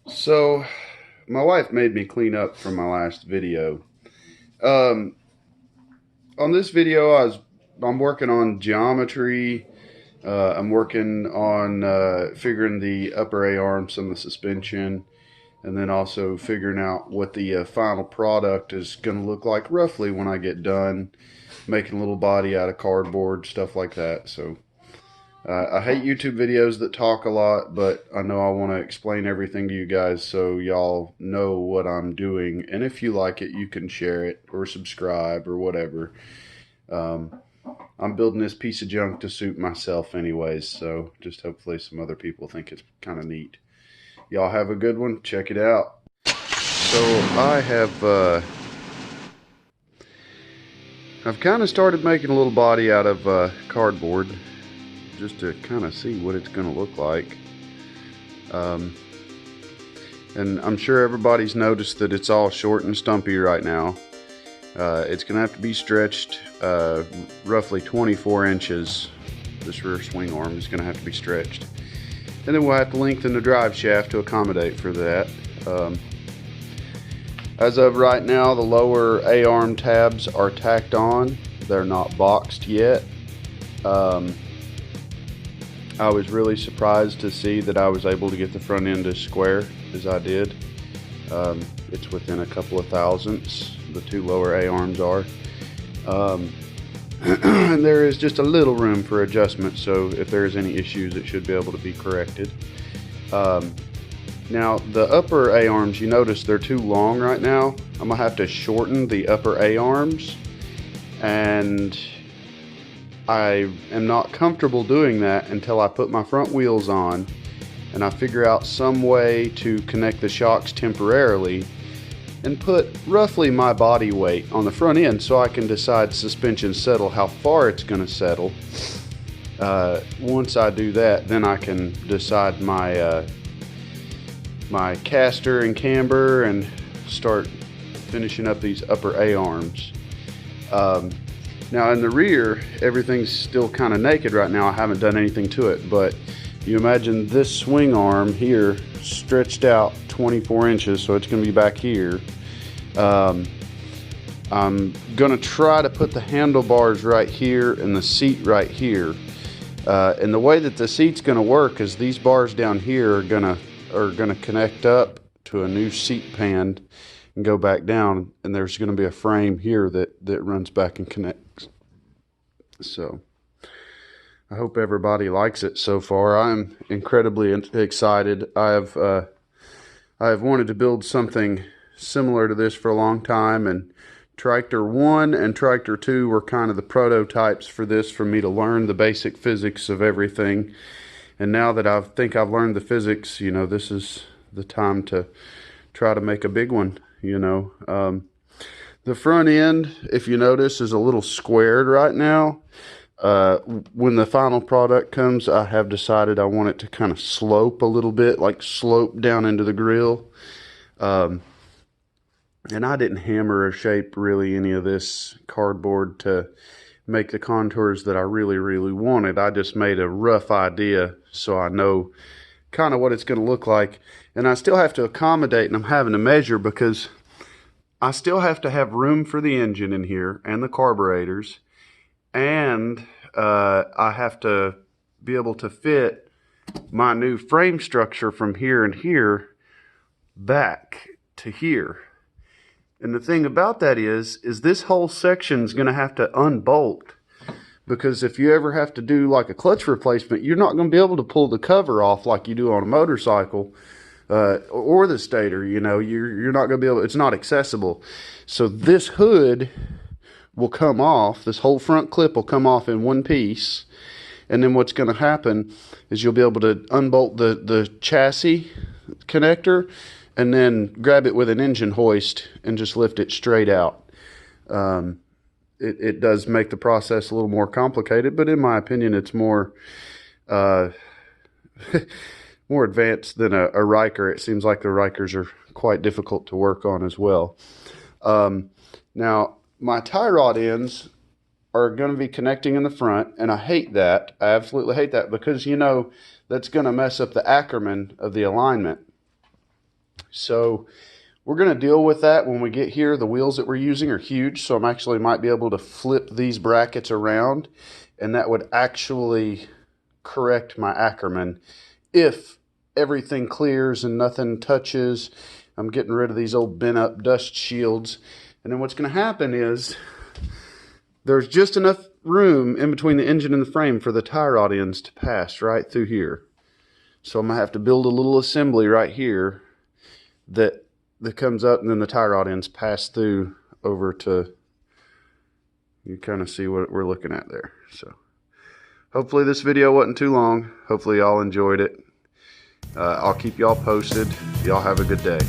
So, my wife made me clean up from my last video. Um, on this video, I'm working on geometry. I'm working on figuring the upper A arms and the suspension, and then also figuring out what the final product is going to look like roughly when I get done making a little body out of cardboard, stuff like that. So I hate YouTube videos that talk a lot, but I know I want to explain everything to you guys so y'all know what I'm doing. And if you like it, you can share it or subscribe or whatever. Um, I'm building this piece of junk to suit myself, anyways, so just hopefully some other people think it's kind of neat. Y'all have a good one. Check it out. So I've kind of started making a little body out of cardboard, just to kind of see what it's going to look like. And I'm sure everybody's noticed that it's all short and stumpy right now. It's going to have to be stretched roughly 24 inches. This rear swing arm is going to have to be stretched. And then we'll have to lengthen the drive shaft to accommodate for that. As of right now, the lower A-arm tabs are tacked on. They're not boxed yet. I was really surprised to see that I was able to get the front end as square as I did. It's within a couple of thousandths, the two lower A-arms are. And there is just a little room for adjustment, so if there's any issues, it should be able to be corrected. Now, the upper A-arms, you notice they're too long right now. I'm gonna have to shorten the upper A-arms, and I am not comfortable doing that until I put my front wheels on and I figure out some way to connect the shocks temporarily and put roughly my body weight on the front end so I can decide suspension settle how far it's going to settle. Once I do that, then I can decide my my caster and camber and start finishing up these upper A-arms. Now in the rear, everything's still kind of naked right now. I haven't done anything to it, but you imagine this swing arm here stretched out 24 inches, so it's going to be back here. I'm going to try to put the handlebars right here and the seat right here. And the way that the seat's going to work is these bars down here are going to connect up to a new seat pan and go back down, and there's going to be a frame here that runs back and connects. So I hope everybody likes it so far. I'm incredibly excited. I have wanted to build something similar to this for a long time, and Tractor 1 and Tractor 2 were kind of the prototypes for this, for me to learn the basic physics of everything. And now that I think I've learned the physics, you know, this is the time to try to make a big one, you know. The front end, if you notice, is a little squared right now. When the final product comes, I have decided I want it to kind of slope a little bit, like slope down into the grill. And I didn't hammer or shape really any of this cardboard to make the contours that I really wanted. I just made a rough idea so I know kind of what it's going to look like. And I still have to accommodate, and I'm having to measure because I still have to have room for the engine in here and the carburetors, and I have to be able to fit my new frame structure from here and here back to here. And the thing about that is this whole section is going to have to unbolt, because if you ever have to do like a clutch replacement, you're not going to be able to pull the cover off like you do on a motorcycle. Or the stator, you know, you're not going to be able, it's not accessible. So this hood will come off, this whole front clip will come off in one piece, and then what's going to happen is you'll be able to unbolt the chassis connector and then grab it with an engine hoist and just lift it straight out. It does make the process a little more complicated, but in my opinion it's more more advanced than a Riker. It seems like the Rikers are quite difficult to work on as well. Now, my tie rod ends are going to be connecting in the front, and I hate that. I absolutely hate that, because, you know, that's going to mess up the Ackerman of the alignment. So we're going to deal with that when we get here. The wheels that we're using are huge, so I'm actually might be able to flip these brackets around, and that would actually correct my Ackerman if everything clears and nothing touches. I'm getting rid of these old bent up dust shields. And then what's going to happen is there's just enough room in between the engine and the frame for the tie rod ends to pass right through here. So I'm going to have to build a little assembly right here that comes up, and then the tie rod ends pass through over to, you kind of see what we're looking at there. So hopefully this video wasn't too long. Hopefully y'all enjoyed it. I'll keep y'all posted. Y'all have a good day.